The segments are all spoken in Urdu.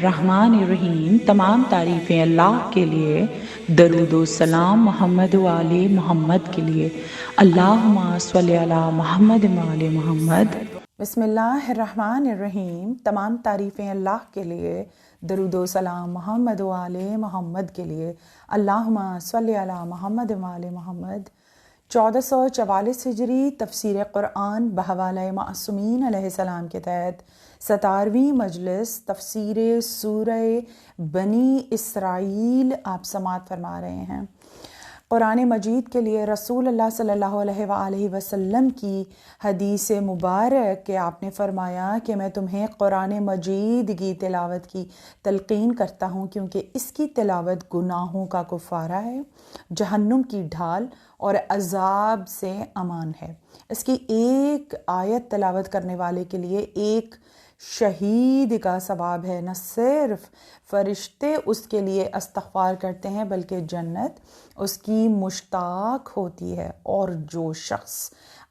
الرحمن الرحیم۔ تمام تعریفیں اللہ کے لیے، درود و سلام محمد و آل محمد کے لیے۔ اللہم صلی علی محمد و آل محمد۔ بسم اللہ الرحمن الرحیم۔ تمام تعریفیں اللہ کے لیے، درود و سلام محمد و آل محمد کے لیے۔ اللہم صلی علی محمد و آل محمد۔ 1444 ہجری تفسیر قرآن بحوالہ معصومین علیہ السلام کے تحت 17ویں مجلس تفسیر سورہ بنی اسرائیل آپ سماعت فرما رہے ہیں۔ قرآن مجید کے لیے رسول اللہ صلی اللہ علیہ وآلہ وسلم کی حدیث مبارک کہ آپ نے فرمایا کہ میں تمہیں قرآن مجید کی تلاوت کی تلقین کرتا ہوں کیونکہ اس کی تلاوت گناہوں کا کفارہ ہے، جہنم کی ڈھال اور عذاب سے امان ہے۔ اس کی ایک آیت تلاوت کرنے والے کے لیے ایک شہید کا ثواب ہے۔ نہ صرف فرشتے اس کے لیے استغفار کرتے ہیں بلکہ جنت اس کی مشتاق ہوتی ہے۔ اور جو شخص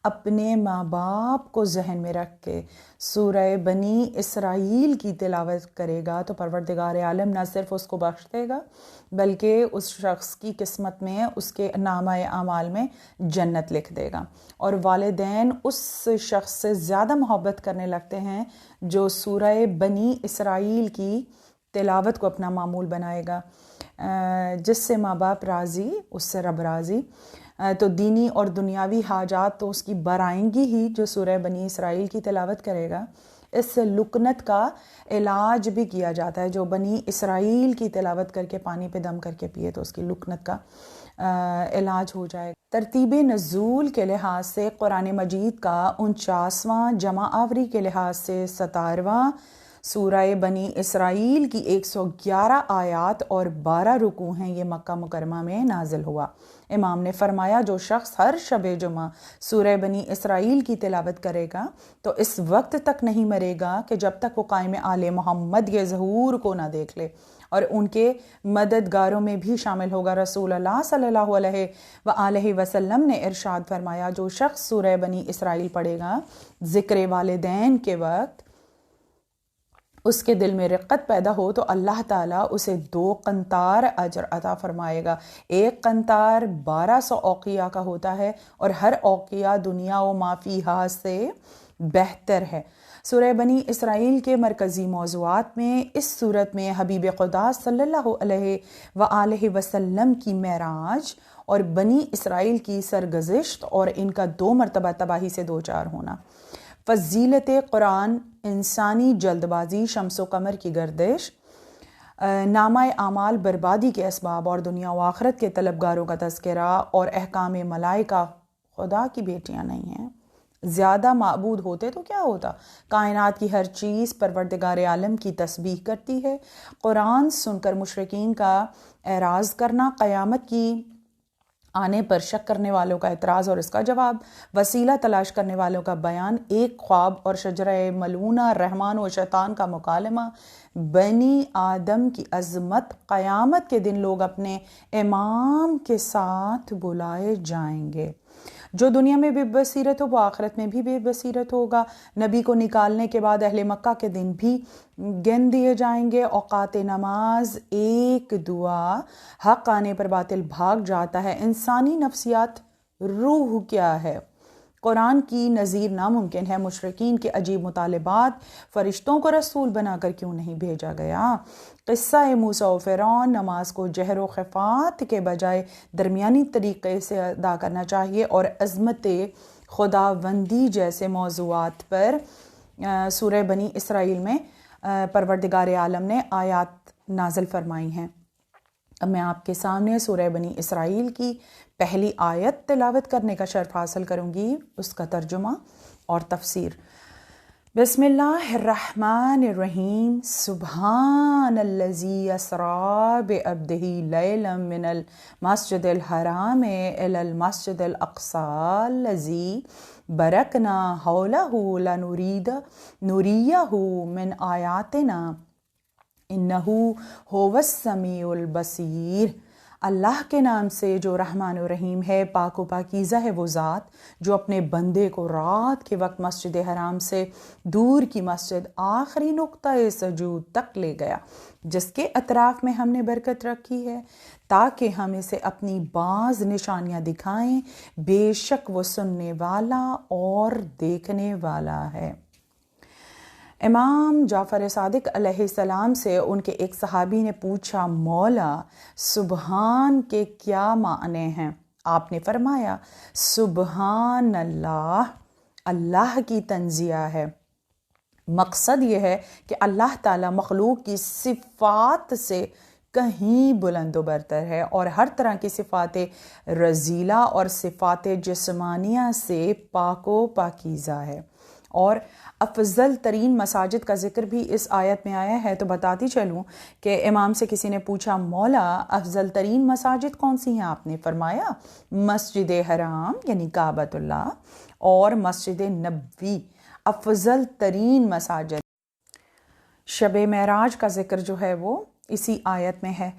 اپنے ماں باپ کو ذہن میں رکھ کے سورہ بنی اسرائیل کی تلاوت کرے گا تو پروردگار عالم نہ صرف اس کو بخش دے گا بلکہ اس شخص کی قسمت میں، اس کے نامہ اعمال میں جنت لکھ دے گا۔ اور والدین اس شخص سے زیادہ محبت کرنے لگتے ہیں جو سورہ بنی اسرائیل کی تلاوت کو اپنا معمول بنائے گا۔ جس سے ماں باپ راضی اس سے رب راضی، تو دینی اور دنیاوی حاجات تو اس کی برآئیں گی ہی جو سورہ بنی اسرائیل کی تلاوت کرے گا۔ اس سے لکنت کا علاج بھی کیا جاتا ہے۔ جو بنی اسرائیل کی تلاوت کر کے پانی پہ دم کر کے پیے تو اس کی لکنت کا علاج ہو جائے گا۔ ترتیب نزول کے لحاظ سے قرآن مجید کا 49واں، جمع آوری کے لحاظ سے 17واں سورہ بنی اسرائیل کی 111 آیات اور 12 رکوع ہیں۔ یہ مکہ مکرمہ میں نازل ہوا۔ امام نے فرمایا جو شخص ہر شب جمعہ سورہ بنی اسرائیل کی تلاوت کرے گا تو اس وقت تک نہیں مرے گا کہ جب تک وہ قائم آل محمد کے ظہور کو نہ دیکھ لے اور ان کے مددگاروں میں بھی شامل ہوگا۔ رسول اللہ صلی اللہ علیہ وآلہ وسلم نے ارشاد فرمایا جو شخص سورہ بنی اسرائیل پڑھے گا ذکر والدین کے وقت اس کے دل میں رقت پیدا ہو تو اللہ تعالیٰ اسے 2 قنطار اجر عطا فرمائے گا۔ ایک قنطار 1200 اوقیہ کا ہوتا ہے اور ہر اوقیہ دنیا و ما فیہا سے بہتر ہے۔ سورہ بنی اسرائیل کے مرکزی موضوعات میں اس صورت میں حبیب خدا صلی اللہ علیہ وآلہ وسلم کی معراج اور بنی اسرائیل کی سرگزشت اور ان کا 2 مرتبہ تباہی سے دوچار ہونا، فضیلت قرآن، انسانی جلد بازی، شمس و قمر کی گردش، نامہ اعمال بربادی کے اسباب اور دنیا و آخرت کے طلبگاروں کا تذکرہ اور احکام ملائکہ خدا کی بیٹیاں نہیں ہیں۔ زیادہ معبود ہوتے تو کیا ہوتا؟ کائنات کی ہر چیز پروردگار عالم کی تسبیح کرتی ہے۔ قرآن سن کر مشرکین کا اعراض کرنا، قیامت کی آنے پر شک کرنے والوں کا اعتراض اور اس کا جواب، وسیلہ تلاش کرنے والوں کا بیان، ایک خواب اور شجرہ ملعونہ، رحمان و شیطان کا مکالمہ، بنی آدم کی عظمت، قیامت کے دن لوگ اپنے امام کے ساتھ بلائے جائیں گے۔ جو دنیا میں بے بصیرت ہو وہ آخرت میں بھی بے بصیرت ہوگا۔ نبی کو نکالنے کے بعد اہل مکہ کے دن بھی گن دیے جائیں گے۔ اوقات نماز، ایک دعا، حق آنے پر باطل بھاگ جاتا ہے۔ انسانی نفسیات، روح کیا ہے؟ قرآن کی نظیر ناممکن ہے۔ مشرکین کے عجیب مطالبات، فرشتوں کو رسول بنا کر کیوں نہیں بھیجا گیا؟ قصہ موسیٰ و فرعون، نماز کو جہر و خفات کے بجائے درمیانی طریقے سے ادا کرنا چاہیے اور عظمت خداوندی جیسے موضوعات پر سورہ بنی اسرائیل میں پروردگار عالم نے آیات نازل فرمائی ہیں۔ اب میں آپ کے سامنے سورہ بنی اسرائیل کی پہلی آیت تلاوت کرنے کا شرف حاصل کروں گی، اس کا ترجمہ اور تفسیر۔ بسم اللہ الرحمن الرحیم۔ سبحان الذی اسریٰ بعبدہ لیلا من المسجد الحرام الی المسجد الاقصی الذی بارکنا حولہ لنریہ من آیاتنا انہ هو السمیع البصیر۔ اللہ کے نام سے جو رحمان و رحیم ہے، پاک و پاکیزہ ہے وہ ذات جو اپنے بندے کو رات کے وقت مسجد حرام سے دور کی مسجد آخری نقطۂ سجود تک لے گیا، جس کے اطراف میں ہم نے برکت رکھی ہے تاکہ ہم اسے اپنی بعض نشانیاں دکھائیں، بے شک وہ سننے والا اور دیکھنے والا ہے۔ امام جعفر صادق علیہ السلام سے ان کے ایک صحابی نے پوچھا، مولا سبحان کے کیا معنی ہیں؟ آپ نے فرمایا، سبحان اللہ، اللہ کی تنزیہ ہے۔ مقصد یہ ہے کہ اللہ تعالیٰ مخلوق کی صفات سے کہیں بلند و برتر ہے اور ہر طرح کی صفات رذیلہ اور صفات جسمانیہ سے پاک و پاکیزہ ہے۔ اور افضل ترین مساجد کا ذکر بھی اس آیت میں آیا ہے، تو بتاتی چلوں کہ امام سے کسی نے پوچھا، مولا افضل ترین مساجد کون سی ہیں؟ آپ نے فرمایا مسجد حرام یعنی کعبۃ اللہ اور مسجد نبوی افضل ترین مساجد۔ شب معراج کا ذکر جو ہے وہ اسی آیت میں ہے۔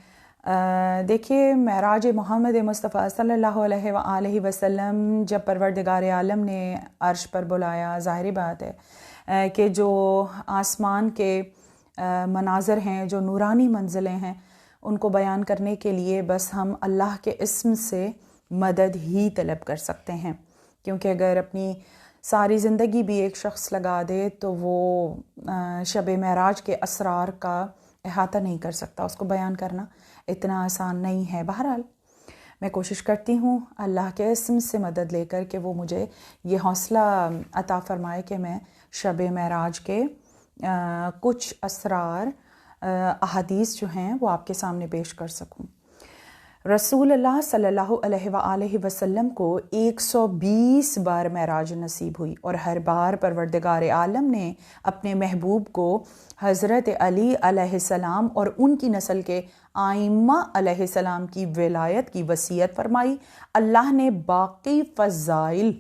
دیکھیے، معراج محمد مصطفیٰ صلی اللہ علیہ وآلہ وسلم جب پروردگار عالم نے عرش پر بلایا، ظاہری بات ہے کہ جو آسمان کے مناظر ہیں، جو نورانی منزلیں ہیں، ان کو بیان کرنے کے لیے بس ہم اللہ کے اسم سے مدد ہی طلب کر سکتے ہیں، کیونکہ اگر اپنی ساری زندگی بھی ایک شخص لگا دے تو وہ شب معراج کے اسرار کا احاطہ نہیں کر سکتا، اس کو بیان کرنا اتنا آسان نہیں ہے۔ بہرحال میں کوشش کرتی ہوں اللہ کے اسم سے مدد لے کر کہ وہ مجھے یہ حوصلہ عطا فرمائے کہ میں شب معراج کے کچھ اسرار احادیث جو ہیں وہ آپ کے سامنے پیش کر سکوں۔ رسول اللہ صلی اللہ علیہ وآلہ وسلم کو 120 بار معراج نصیب ہوئی، اور ہر بار پروردگار عالم نے اپنے محبوب کو حضرت علی علیہ السلام اور ان کی نسل کے ائمہ علیہ السلام کی ولایت کی وصیت فرمائی۔ اللہ نے باقی فضائل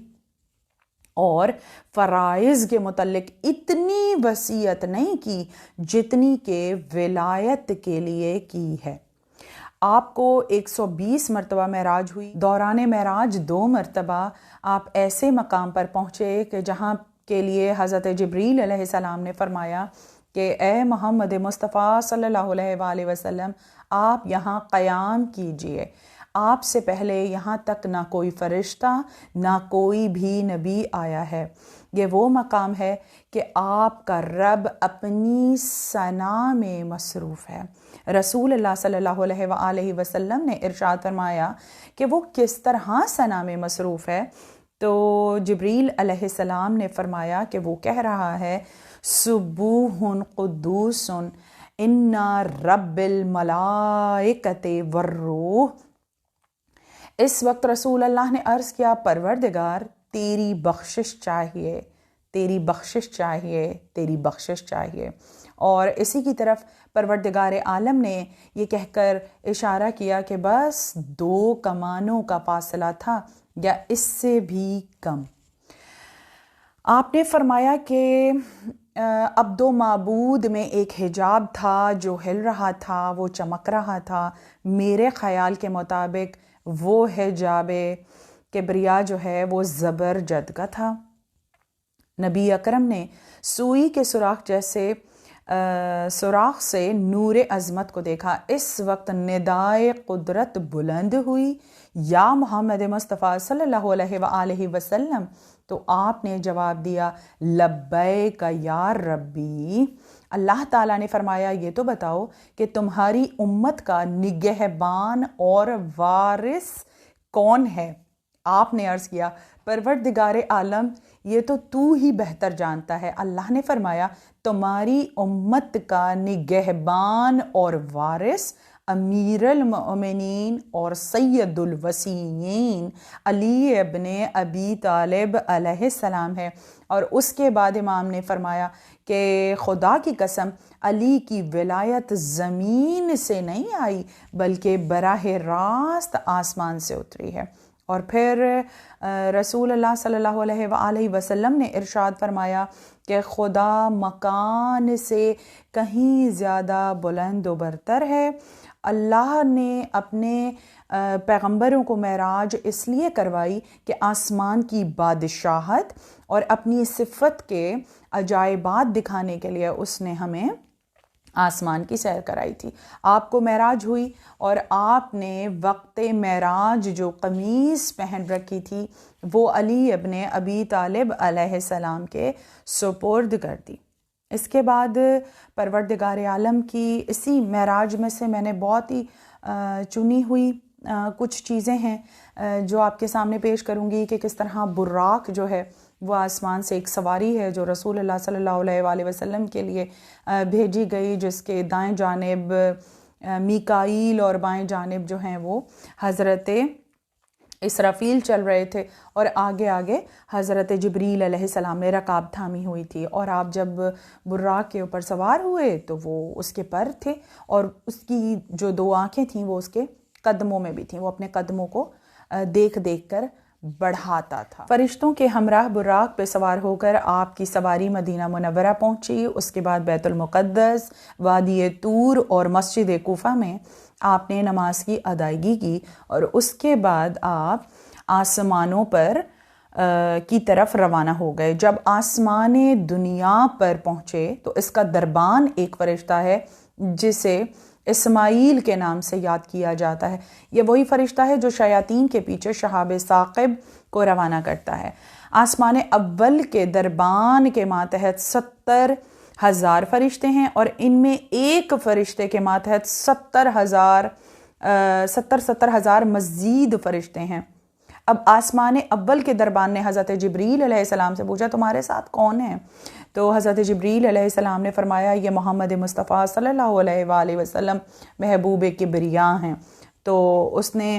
اور فرائض کے متعلق اتنی وصیت نہیں کی جتنی کہ ولایت کے لیے کی ہے۔ آپ کو 120 مرتبہ معراج ہوئی۔ دوران معراج 2 مرتبہ آپ ایسے مقام پر پہنچے کہ جہاں کے لیے حضرت جبریل علیہ السلام نے فرمایا کہ اے محمد مصطفیٰ صلی اللہ علیہ وآلہ وسلم، آپ یہاں قیام کیجئے۔ آپ سے پہلے یہاں تک نہ کوئی فرشتہ نہ کوئی بھی نبی آیا ہے۔ یہ وہ مقام ہے کہ آپ کا رب اپنی ثنا میں مصروف ہے۔ رسول اللہ صلی اللہ علیہ وآلہ وسلم نے ارشاد فرمایا کہ وہ کس طرح ثنا میں مصروف ہے، تو جبریل علیہ السلام نے فرمایا کہ وہ کہہ رہا ہے، سبوح قدوس ان رب الملائکۃ والروح۔ اس وقت رسول اللہ نے عرض کیا، پروردگار تیری بخشش چاہیے، تیری بخشش چاہیے، تیری بخشش چاہیے۔ اور اسی کی طرف پروردگار عالم نے یہ کہہ کر اشارہ کیا کہ بس 2 کمانوں کا فاصلہ تھا یا اس سے بھی کم۔ آپ نے فرمایا کہ عبد و معبود میں ایک حجاب تھا جو ہل رہا تھا، وہ چمک رہا تھا۔ میرے خیال کے مطابق وہ حجاب کبریا جو ہے وہ زبرجد کا تھا۔ نبی اکرم نے سوئی کے سوراخ جیسے سوراخ سے نور عظمت کو دیکھا۔ اس وقت ندائے قدرت بلند ہوئی، یا محمد مصطفیٰ صلی اللہ علیہ وآلہ وسلم، تو آپ نے جواب دیا، لبیک یا ربی۔ اللہ تعالیٰ نے فرمایا، یہ تو بتاؤ کہ تمہاری امت کا نگہبان اور وارث کون ہے؟ آپ نے عرض کیا، پروردگار عالم یہ تو ہی بہتر جانتا ہے۔ اللہ نے فرمایا، تمہاری امت کا نگہبان اور وارث امیر المؤمنین اور سید الوصیین علی ابن ابی طالب علیہ السلام ہے۔ اور اس کے بعد امام نے فرمایا کہ خدا کی قسم، علی کی ولایت زمین سے نہیں آئی بلکہ براہ راست آسمان سے اتری ہے۔ اور پھر رسول اللہ صلی اللہ علیہ وآلہ وسلم نے ارشاد فرمایا کہ خدا مکان سے کہیں زیادہ بلند و برتر ہے، اللہ نے اپنے پیغمبروں کو معراج اس لیے کروائی کہ آسمان کی بادشاہت اور اپنی صفت کے عجائبات دکھانے کے لیے اس نے ہمیں آسمان کی سیر کرائی تھی۔ آپ کو معراج ہوئی اور آپ نے وقت معراج جو قمیص پہن رکھی تھی وہ علی ابن ابی طالب علیہ السلام کے سپرد کر دی۔ اس کے بعد پروردگار عالم کی اسی معراج میں سے میں نے بہت ہی چنی ہوئی کچھ چیزیں ہیں جو آپ کے سامنے پیش کروں گی کہ کس طرح براق جو ہے وہ آسمان سے ایک سواری ہے جو رسول اللہ صلی اللہ علیہ وآلہ وسلم کے لیے بھیجی گئی، جس کے دائیں جانب میکائیل اور بائیں جانب جو ہیں وہ حضرت اسرافیل چل رہے تھے، اور آگے آگے حضرت جبریل علیہ السلام نے رکاب تھامی ہوئی تھی، اور آپ جب براق کے اوپر سوار ہوئے تو وہ اس کے پر تھے، اور اس کی جو دو آنکھیں تھیں وہ اس کے قدموں میں بھی تھیں، وہ اپنے قدموں کو دیکھ دیکھ کر بڑھاتا تھا۔ فرشتوں کے ہمراہ براق پہ سوار ہو کر آپ کی سواری مدینہ منورہ پہنچی، اس کے بعد بیت المقدس، وادی طور اور مسجد کوفہ میں آپ نے نماز کی ادائیگی کی، اور اس کے بعد آپ آسمانوں پر کی طرف روانہ ہو گئے۔ جب آسمان دنیا پر پہنچے تو اس کا دربان ایک فرشتہ ہے جسے اسماعیل کے نام سے یاد کیا جاتا ہے۔ یہ وہی فرشتہ ہے جو شیاطین کے پیچھے شہاب ثاقب کو روانہ کرتا ہے۔ آسمان اول کے دربان کے ماتحت 70,000 فرشتے ہیں، اور ان میں ایک فرشتے کے ماتحت 70,000 مزید فرشتے ہیں۔ اب آسمان اول کے دربان نے حضرت جبریل علیہ السلام سے پوچھا تمہارے ساتھ کون ہے؟ تو حضرت جبریل علیہ السلام نے فرمایا یہ محمد مصطفیٰ صلی اللہ علیہ وآلہ وسلم محبوب کبریاء ہیں۔ تو اس نے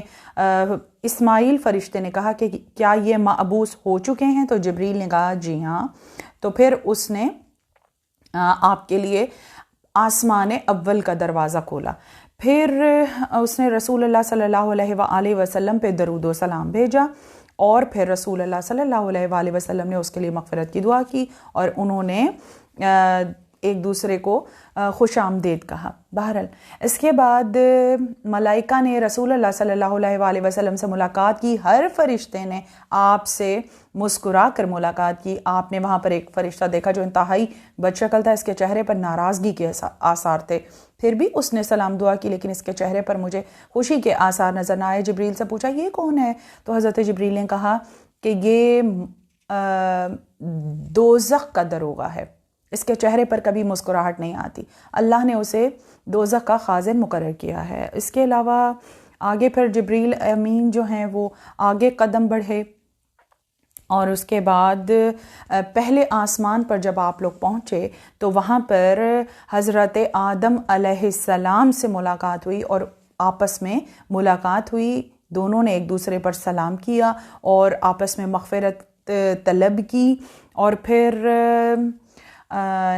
اسماعیل فرشتے نے کہا کہ کیا یہ مبعوث ہو چکے ہیں؟ تو جبریل نے کہا جی ہاں۔ تو پھر اس نے آپ کے لیے آسمان اول کا دروازہ کھولا، پھر اس نے رسول اللہ صلی اللہ علیہ وآلہ وسلم پہ درود و سلام بھیجا، اور پھر رسول اللہ صلی اللہ علیہ وآلہ وسلم نے اس کے لیے مغفرت کی دعا کی، اور انہوں نے ایک دوسرے کو خوش آمدید کہا۔ بہرحال اس کے بعد ملائکہ نے رسول اللہ صلی اللہ علیہ وآلہ وسلم سے ملاقات کی، ہر فرشتے نے آپ سے مسکرا کر ملاقات کی۔ آپ نے وہاں پر ایک فرشتہ دیکھا جو انتہائی بد شکل تھا، اس کے چہرے پر ناراضگی کے آثار تھے، پھر بھی اس نے سلام دعا کی، لیکن اس کے چہرے پر مجھے خوشی کے آثار نظر نہ آئے۔ جبریل سے پوچھا یہ کون ہے؟ تو حضرت جبریل نے کہا کہ یہ دوزخ کا دروغہ ہے، اس کے چہرے پر کبھی مسکراہٹ نہیں آتی، اللہ نے اسے دوزخ کا خازن مقرر کیا ہے۔ اس کے علاوہ آگے پھر جبریل امین جو ہیں وہ آگے قدم بڑھے، اور اس کے بعد پہلے آسمان پر جب آپ لوگ پہنچے تو وہاں پر حضرت آدم علیہ السلام سے ملاقات ہوئی، اور آپس میں ملاقات ہوئی، دونوں نے ایک دوسرے پر سلام کیا اور آپس میں مغفرت طلب کی، اور پھر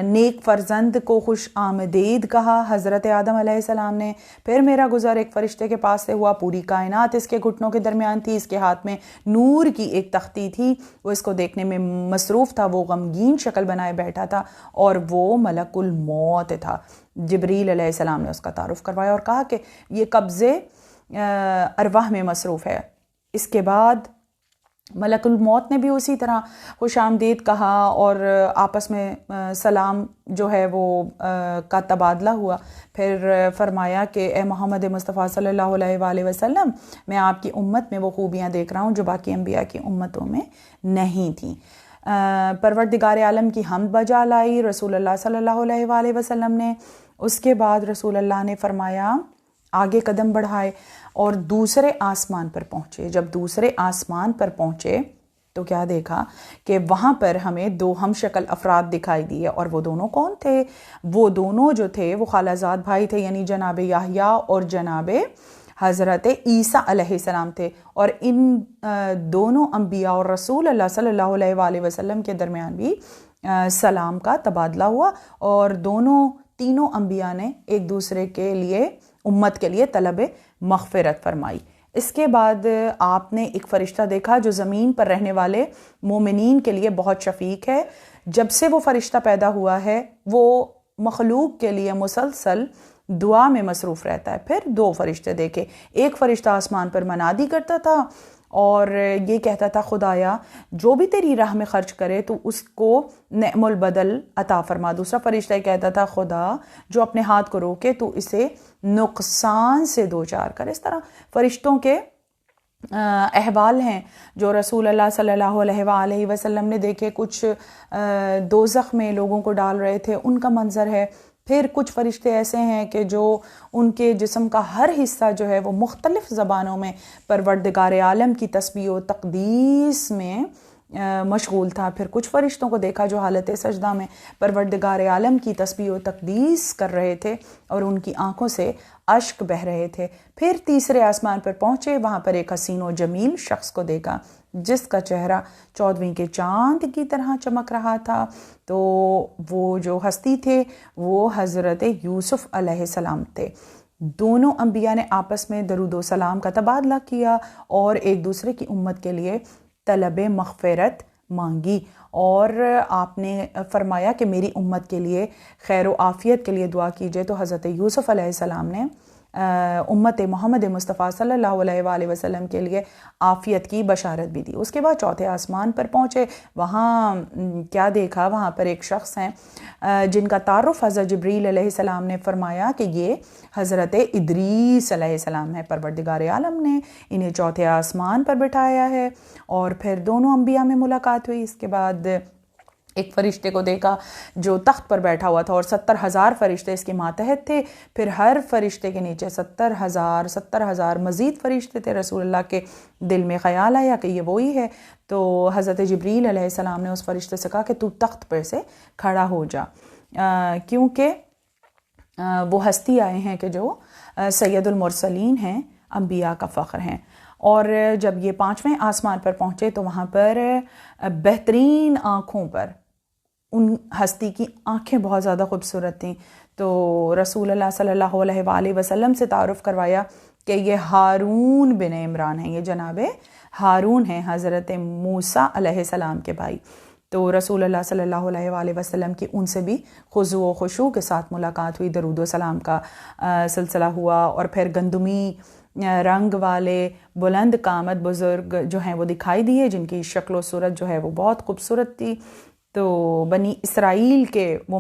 نیک فرزند کو خوش آمدید کہا حضرت آدم علیہ السلام نے۔ پھر میرا گزر ایک فرشتے کے پاس سے ہوا، پوری کائنات اس کے گھٹنوں کے درمیان تھی، اس کے ہاتھ میں نور کی ایک تختی تھی، وہ اس کو دیکھنے میں مصروف تھا، وہ غمگین شکل بنائے بیٹھا تھا، اور وہ ملک الموت تھا۔ جبریل علیہ السلام نے اس کا تعارف کروایا اور کہا کہ یہ قبضے ارواح میں مصروف ہے۔ اس کے بعد ملک الموت نے بھی اسی طرح خوش آمدید کہا، اور آپس میں سلام جو ہے وہ کا تبادلہ ہوا۔ پھر فرمایا کہ اے محمد مصطفیٰ صلی اللہ علیہ وآلہ وسلم، میں آپ کی امت میں وہ خوبیاں دیکھ رہا ہوں جو باقی انبیاء کی امتوں میں نہیں تھیں۔ پروردگار عالم کی حمد بجا لائی رسول اللہ صلی اللہ علیہ وآلہ وسلم نے۔ اس کے بعد رسول اللہ نے فرمایا آگے قدم بڑھائے اور دوسرے آسمان پر پہنچے۔ جب دوسرے آسمان پر پہنچے تو کیا دیکھا کہ وہاں پر ہمیں دو ہم شکل افراد دکھائی دیے، اور وہ دونوں کون تھے؟ وہ دونوں جو تھے وہ خالہ زاد بھائی تھے، یعنی جناب یحییٰ اور جناب حضرت عیسیٰ علیہ السلام تھے، اور ان دونوں انبیاء اور رسول اللہ صلی اللہ علیہ وآلہ وسلم کے درمیان بھی سلام کا تبادلہ ہوا، اور تینوں انبیاء نے ایک دوسرے کے لیے امت کے لیے طلب مغفرت فرمائی۔ اس کے بعد آپ نے ایک فرشتہ دیکھا جو زمین پر رہنے والے مومنین کے لیے بہت شفیق ہے۔ جب سے وہ فرشتہ پیدا ہوا ہے وہ مخلوق کے لیے مسلسل دعا میں مصروف رہتا ہے۔ پھر 2 فرشتے دیکھے، ایک فرشتہ آسمان پر منادی کرتا تھا اور یہ کہتا تھا خدایا جو بھی تیری راہ میں خرچ کرے تو اس کو نعم البدل عطا فرما۔ دوسرا فرشتہ کہتا تھا خدا جو اپنے ہاتھ کو روکے تو اسے نقصان سے دوچار کر۔ اس طرح فرشتوں کے احوال ہیں جو رسول اللہ صلی اللہ علیہ وآلہ وسلم نے دیکھے۔ کچھ دوزخ میں لوگوں کو ڈال رہے تھے، ان کا منظر ہے۔ پھر کچھ فرشتے ایسے ہیں کہ جو ان کے جسم کا ہر حصہ جو ہے وہ مختلف زبانوں میں پروردگار عالم کی تسبیح و تقدیس میں مشغول تھا۔ پھر کچھ فرشتوں کو دیکھا جو حالت سجدہ میں پروردگار عالم کی تسبیح و تقدیس کر رہے تھے اور ان کی آنکھوں سے اشک بہہ رہے تھے۔ پھر تیسرے آسمان پر پہنچے، وہاں پر ایک حسین و جمیل شخص کو دیکھا جس کا چہرہ 14ویں کے چاند کی طرح چمک رہا تھا۔ تو وہ جو ہستی تھے وہ حضرت یوسف علیہ السلام تھے۔ دونوں انبیاء نے آپس میں درود و سلام کا تبادلہ کیا اور ایک دوسرے کی امت کے لیے طلب مغفرت مانگی، اور آپ نے فرمایا کہ میری امت کے لیے خیر و عافیت کے لیے دعا کیجئے۔ تو حضرت یوسف علیہ السلام نے امت محمد مصطفیٰ صلی اللہ علیہ وآلہ وسلم کے لیے عافیت کی بشارت بھی دی۔ اس کے بعد چوتھے آسمان پر پہنچے، وہاں کیا دیکھا؟ وہاں پر ایک شخص ہیں جن کا تعارف حضرت جبریل علیہ السلام نے فرمایا کہ یہ حضرت ادریس علیہ السلام ہے۔ پروردگار عالم نے انہیں چوتھے آسمان پر بٹھایا ہے اور پھر دونوں انبیاء میں ملاقات ہوئی۔ اس کے بعد ایک فرشتے کو دیکھا جو تخت پر بیٹھا ہوا تھا اور 70,000 فرشتے اس کے ماتحت تھے۔ پھر ہر فرشتے کے نیچے 70,000 مزید فرشتے تھے۔ رسول اللہ کے دل میں خیال آیا کہ یہ وہی ہے، تو حضرت جبریل علیہ السلام نے اس فرشتے سے کہا کہ تو تخت پر سے کھڑا ہو جا، کیونکہ وہ ہستی آئے ہیں کہ جو سید المرسلین ہیں، انبیاء کا فخر ہیں۔ اور جب یہ 5ویں آسمان پر پہنچے تو وہاں پر بہترین آنکھوں پر، ان ہستی کی آنکھیں بہت زیادہ خوبصورت تھیں، تو رسول اللہ صلی اللہ علیہ وآلہ وسلم سے تعارف کروایا کہ یہ ہارون بن عمران ہیں، یہ جناب ہارون ہیں، حضرت موسیٰ علیہ السلام کے بھائی۔ تو رسول اللہ صلی اللہ علیہ وآلہ وسلم کی ان سے بھی خضوع و خشوع کے ساتھ ملاقات ہوئی، درود و سلام کا سلسلہ ہوا، اور پھر گندمی رنگ والے بلند قامت بزرگ جو ہیں وہ دکھائی دیے، جن کی شکل و صورت جو ہے وہ بہت خوبصورت تھی، تو بنی اسرائیل کے وہ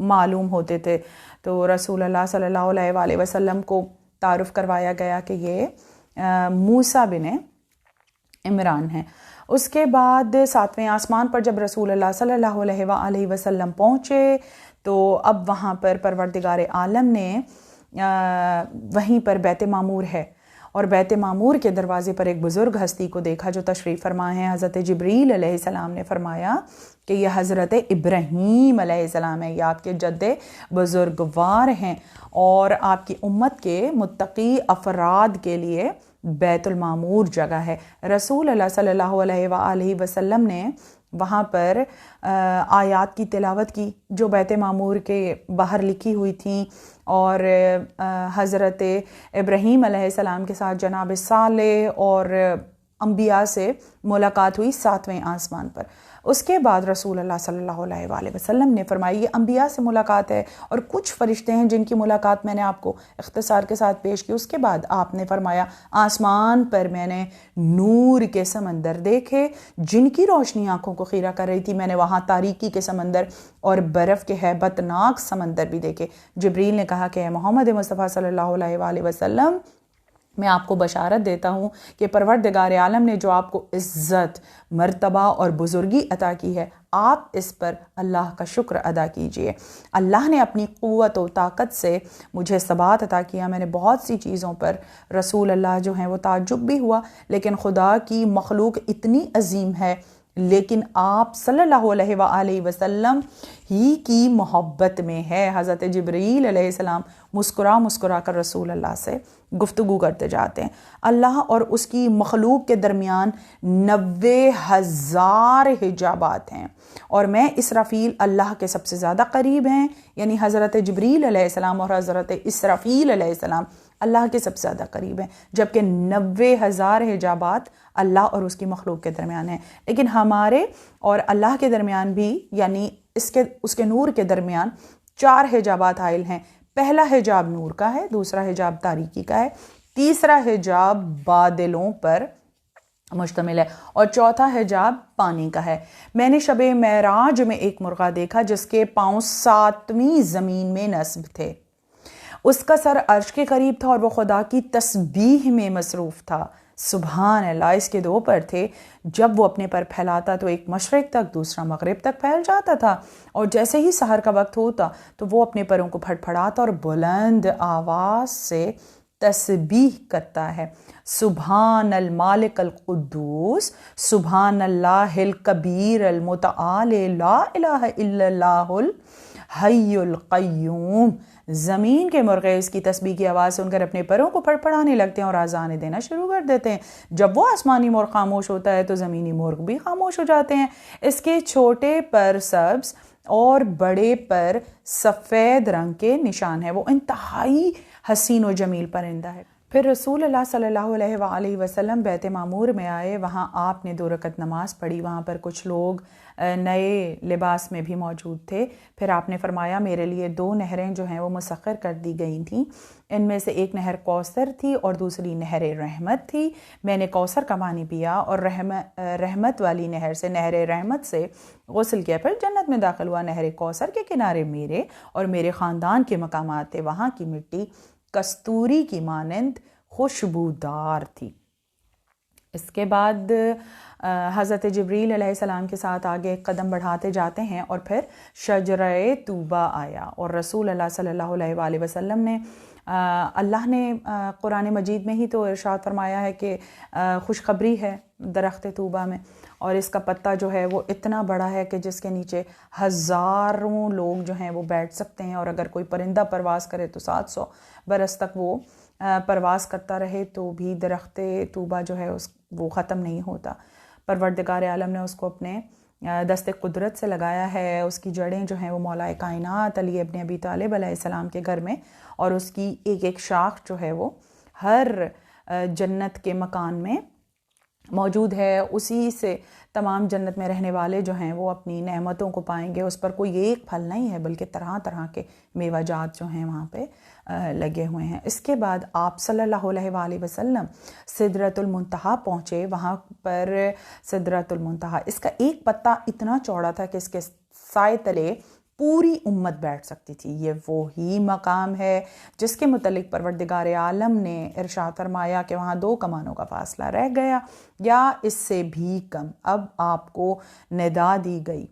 معلوم ہوتے تھے۔ تو رسول اللہ صلی اللہ علیہ وآلہ وسلم کو تعارف کروایا گیا کہ یہ موسیٰ بن عمران ہیں۔ اس کے بعد 7ویں آسمان پر جب رسول اللہ صلی اللہ علیہ وآلہ وسلم پہنچے تو اب وہاں پر پروردگار عالم نے وہیں پر بیت معمور ہے، اور بیت معمور کے دروازے پر ایک بزرگ ہستی کو دیکھا جو تشریف فرما ہیں۔ حضرت جبریل علیہ السلام نے فرمایا کہ یہ حضرت ابراہیم علیہ السلام ہے، یہ آپ کے جد بزرگوار ہیں، اور آپ کی امت کے متقی افراد کے لیے بیت المعمور جگہ ہے۔ رسول اللہ صلی اللہ علیہ وآلہ وسلم نے وہاں پر آیات کی تلاوت کی جو بیت معمور کے باہر لکھی ہوئی تھیں، اور حضرت ابراہیم علیہ السلام کے ساتھ جناب صالح اور انبیاء سے ملاقات ہوئی 7ویں آسمان پر۔ اس کے بعد رسول اللہ صلی اللہ علیہ وآلہ وسلم نے فرمایا یہ انبیاء سے ملاقات ہے، اور کچھ فرشتے ہیں جن کی ملاقات میں نے آپ کو اختصار کے ساتھ پیش کی۔ اس کے بعد آپ نے فرمایا آسمان پر میں نے نور کے سمندر دیکھے جن کی روشنی آنکھوں کو خیرہ کر رہی تھی، میں نے وہاں تاریکی کے سمندر اور برف کے ہیبت ناک سمندر بھی دیکھے۔ جبریل نے کہا کہ اے محمد مصطفیٰ صلی اللہ علیہ وآلہ وسلم، میں آپ کو بشارت دیتا ہوں کہ پروردگار عالم نے جو آپ کو عزت، مرتبہ اور بزرگی عطا کی ہے، آپ اس پر اللہ کا شکر ادا کیجئے۔ اللہ نے اپنی قوت و طاقت سے مجھے ثبات عطا کیا، میں نے بہت سی چیزوں پر رسول اللہ جو ہیں وہ تعجب بھی ہوا، لیکن خدا کی مخلوق اتنی عظیم ہے، لیکن آپ صلی اللہ علیہ وآلہ وسلم ہی کی محبت میں ہے۔ حضرت جبریل علیہ السلام مسکرا کر رسول اللہ سے گفتگو کرتے جاتے ہیں۔ اللہ اور اس کی مخلوق کے درمیان 90,000 حجابات ہیں، اور میں اسرافیل اللہ کے سب سے زیادہ قریب ہیں، یعنی حضرت جبریل علیہ السلام اور حضرت اسرافیل علیہ السلام اللہ کے سب سے زیادہ قریب ہیں، جبکہ 90,000 حجابات اللہ اور اس کی مخلوق کے درمیان ہیں۔ لیکن ہمارے اور اللہ کے درمیان بھی، یعنی اس کے نور کے درمیان 4 حجابات حائل ہیں۔ پہلا حجاب نور کا ہے، دوسرا حجاب تاریکی کا ہے، تیسرا حجاب بادلوں پر مشتمل ہے، اور چوتھا حجاب پانی کا ہے۔ میں نے شب معراج میں ایک مرغا دیکھا جس کے پاؤں 7ویں زمین میں نصب تھے، اس کا سر عرش کے قریب تھا اور وہ خدا کی تسبیح میں مصروف تھا۔ سبحان اللہ، اس کے 2 پر تھے، جب وہ اپنے پر پھیلاتا تو ایک مشرق تک دوسرا مغرب تک پھیل جاتا تھا، اور جیسے ہی سحر کا وقت ہوتا تو وہ اپنے پروں کو پھڑپھڑاتا اور بلند آواز سے تسبیح کرتا ہے۔ سبحان المالک القدوس، سبحان اللہ الکبیر المتعال، لا الہ الا اللہ الحی القیوم۔ زمین کے مرغے اس کی تسبیح کی آواز سن کر اپنے پروں کو پھڑپھڑانے لگتے ہیں اور آذانیں دینا شروع کر دیتے ہیں۔ جب وہ آسمانی مرغ خاموش ہوتا ہے تو زمینی مرغ بھی خاموش ہو جاتے ہیں۔ اس کے چھوٹے پر سبز اور بڑے پر سفید رنگ کے نشان ہیں، وہ انتہائی حسین و جمیل پرندہ ہے۔ پھر رسول اللہ صلی اللہ علیہ وآلہ وسلم بیت معمور میں آئے، وہاں آپ نے 2 رکعت نماز پڑھی، وہاں پر کچھ لوگ نئے لباس میں بھی موجود تھے۔ پھر آپ نے فرمایا میرے لیے 2 نہریں جو ہیں وہ مسخر کر دی گئی تھیں، ان میں سے ایک نہر کوثر تھی اور دوسری نہر رحمت تھی۔ میں نے کوثر کا پانی پیا اور رحمت والی نہر سے، نہر رحمت سے غسل کیا، پھر جنت میں داخل ہوا۔ نہر کوثر کے کنارے میرے اور میرے خاندان کے مقامات تھے، وہاں کی مٹی کستوری کی مانند خوشبودار تھی۔ اس کے بعد حضرت جبریل علیہ السلام کے ساتھ آگے ایک قدم بڑھاتے جاتے ہیں اور پھر شجرہ طوبہ آیا، اور رسول اللہ صلی اللہ علیہ وآلہ وسلم نے اللہ نے قرآن مجید میں ہی تو ارشاد فرمایا ہے کہ خوشخبری ہے درخت طوبہ میں، اور اس کا پتا جو ہے وہ اتنا بڑا ہے کہ جس کے نیچے ہزاروں لوگ جو ہیں وہ بیٹھ سکتے ہیں، اور اگر کوئی پرندہ پرواز کرے تو 700 برس تک وہ پرواز کرتا رہے تو بھی درخت طوبہ جو ہے وہ ختم نہیں ہوتا۔ پروردگار عالم نے اس کو اپنے دست قدرت سے لگایا ہے، اس کی جڑیں جو ہیں وہ مولا کائنات علی ابن ابی طالب علیہ السلام کے گھر میں، اور اس کی ایک ایک شاخ جو ہے وہ ہر جنت کے مکان میں موجود ہے، اسی سے تمام جنت میں رہنے والے جو ہیں وہ اپنی نعمتوں کو پائیں گے۔ اس پر کوئی ایک پھل نہیں ہے بلکہ طرح طرح کے میوہ جات جو ہیں وہاں پہ لگے ہوئے ہیں۔ اس کے بعد آپ صلی اللہ علیہ وآلہ وسلم سدرۃ المنتہا پہنچے، وہاں پر سدرۃ المنتہا اس کا ایک پتا اتنا چوڑا تھا کہ اس کے سائے تلے پوری امت بیٹھ سکتی تھی۔ یہ وہی مقام ہے جس کے متعلق پروردگار عالم نے ارشاد فرمایا کہ وہاں 2 کمانوں کا فاصلہ رہ گیا یا اس سے بھی کم، اب آپ کو ندا دی گئی۔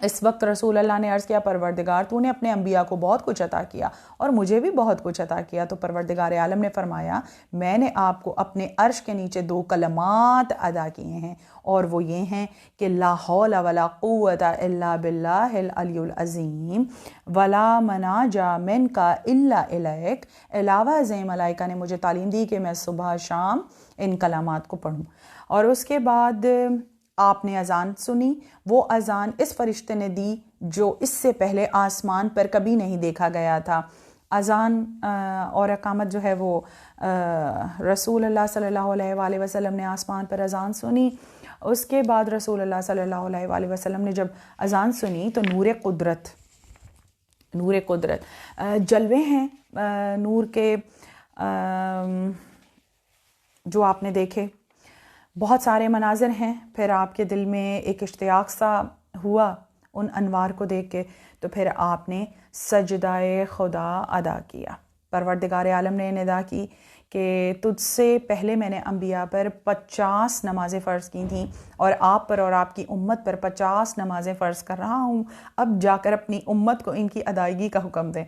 اس وقت رسول اللہ نے عرض کیا پروردگار تو نے اپنے انبیاء کو بہت کچھ عطا کیا اور مجھے بھی بہت کچھ عطا کیا، تو پروردگار عالم نے فرمایا میں نے آپ کو اپنے عرش کے نیچے 2 کلمات ادا کیے ہیں، اور وہ یہ ہیں کہ لا حول ولا قوت الا باللہ العلی العظیم ولا مناجا منک الا الیک۔ علاوہ ازیں ملائکہ نے مجھے تعلیم دی کہ میں صبح شام ان کلمات کو پڑھوں، اور اس کے بعد آپ نے اذان سنی، وہ اذان اس فرشتے نے دی جو اس سے پہلے آسمان پر کبھی نہیں دیکھا گیا تھا۔ اذان اور اقامت جو ہے وہ رسول اللہ صلی اللہ علیہ وآلہ وسلم نے آسمان پر اذان سنی۔ اس کے بعد رسول اللہ صلی اللہ علیہ وآلہ وسلم نے جب اذان سنی تو نور قدرت جلوے ہیں نور کے جو آپ نے دیکھے، بہت سارے مناظر ہیں۔ پھر آپ کے دل میں ایک اشتیاق سا ہوا ان انوار کو دیکھ کے، تو پھر آپ نے سجدہ خدا ادا کیا۔ پروردگار عالم نے ندا کی کہ تجھ سے پہلے میں نے انبیاء پر 50 نمازیں فرض کی تھیں، اور آپ پر اور آپ کی امت پر 50 نمازیں فرض کر رہا ہوں، اب جا کر اپنی امت کو ان کی ادائیگی کا حکم دیں۔